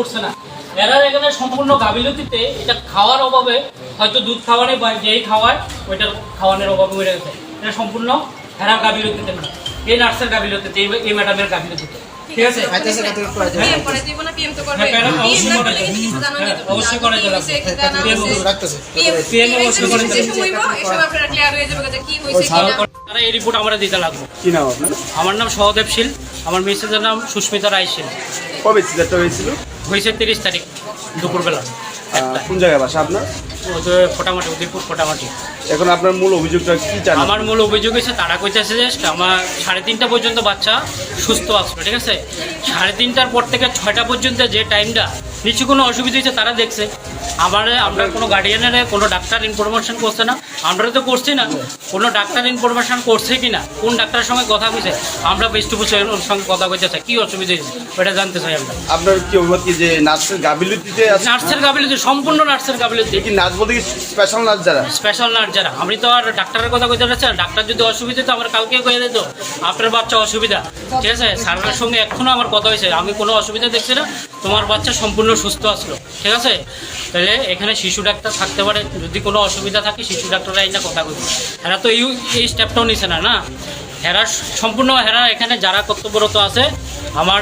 উঠছে না। এরা এখানে সম্পূর্ণ গাফিলতিতে, এটা খাওয়ার অভাবে, হয়তো দুধ খাওয়ানে বা যেই খাওয়ায় ওইটার খাওয়ানোর অভাবে মরে গেছে। এটা সম্পূর্ণ এরা গাফিলতিতে না, এই নার্সের গাফিলতিতে, এই ম্যাডামের গাফিলতিতে। ঠিক আছে, অবশ্যই করে দিলাম। এই রিপোর্ট আমরা দিতে লাগবো। কি নাম আপনার? আমার নাম সহদেব শীল, আমার মিসেসের নাম সুস্মিতা রায় শীল। কবে সিজারটা হয়েছিল? হয়েছে 30 তারিখ দুপুরবেলা। কোন জায়গায় বাসা আপনার? ফোটামাটি, উদয়পুর ফোটামাটি। এখন আপনার মূল অভিযোগটা কি চান? আমার মূল অভিযোগ হচ্ছে তারা কইতেছে যে আমার 3:30 পর্যন্ত বাচ্চা সুস্থ আসলো, ঠিক আছে। 3:30টার পর থেকে 6টা পর্যন্ত যে টাইমটা নিচু কোনো অসুবিধা হয়েছে তারা দেখছে। আমরা কোনো গার্ডিয়ানের কোনো ডাক্তার ইনফরমেশন করছে না, আমরা তো করছি না। কোনো ডাক্তার ইনফরমেশন করছে কি না, কোন ডাক্তারের সঙ্গে কথা কইছে, আমরা ফেস টু ফেস ওর সঙ্গে কথা কইতে চাই, কী অসুবিধা হয়েছে ওটা জানতে চাই আমরা। আপনার কি অভিমত কি যে নার্সের গাফিলতিতে আছে? নার্সের গাফিলতি, সম্পূর্ণ নার্সের গাফিলতি। কি নার্স বলতে কি স্পেশাল নার্স যারা? স্পেশাল নার্স যারা। আমি তো আর ডাক্তারের কথা কইতে পারছি না। ডাক্তার যদি অসুবিধা তো আমার কালকে কয়ে দিত আপনার বাচ্চা অসুবিধা, ঠিক আছে। স্যারের সঙ্গে এখনও আমার কথা হয়েছে, আমি কোনো অসুবিধা দেখছি না, তোমার বাচ্চা সম্পূর্ণ সুস্থ আসলো, ঠিক আছে। তাহলে এখানে শিশু ডাক্তার থাকতে পারে, যদি কোনো অসুবিধা থাকে শিশু ডাক্তাররা এই না কথা কইবে। এরা তো এই স্টেপটাও নিছে না, না। এরা সম্পূর্ণ এখানে যারা কর্তব্যরত আছে আমার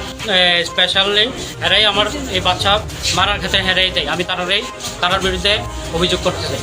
স্পেশালি এরাই আমার এই বাচ্চা মারার ক্ষেত্রে হেরাই দেয়। আমি তার বিরুদ্ধে অভিযোগ করতে চাই।